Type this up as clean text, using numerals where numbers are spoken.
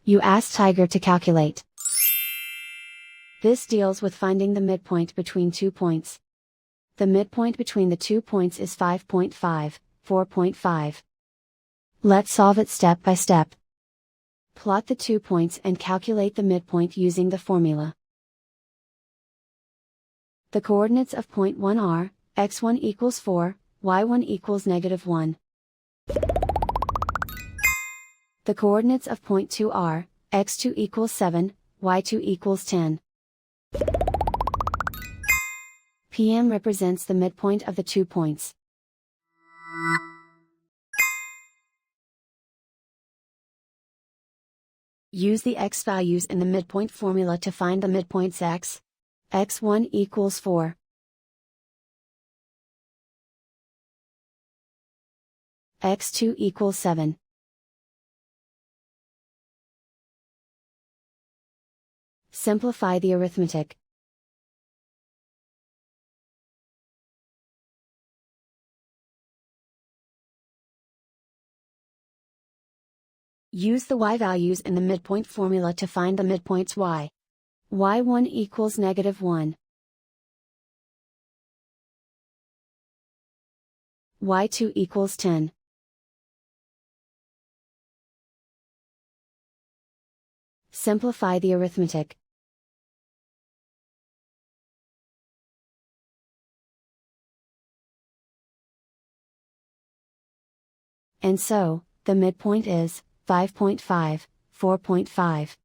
You ask Tiger to calculate. This deals with finding the midpoint between 2 points. The midpoint between the 2 points is 5.5, 4.5. Let's solve it step by step. Plot the 2 points and calculate the midpoint using the formula. The coordinates of point 1 are, x1 equals 4, y1 equals -1. The coordinates of point 2 are, x2 equals 7, y2 equals 10. PM represents the midpoint of the 2 points. Use the x values in the midpoint formula to find the midpoints x. x1 equals 4. x2 equals 7. Simplify the arithmetic. Use the y values in the midpoint formula to find the midpoints y. y1 equals -1. y2 equals 10. Simplify the arithmetic. And so, the midpoint is 5.5, 4.5.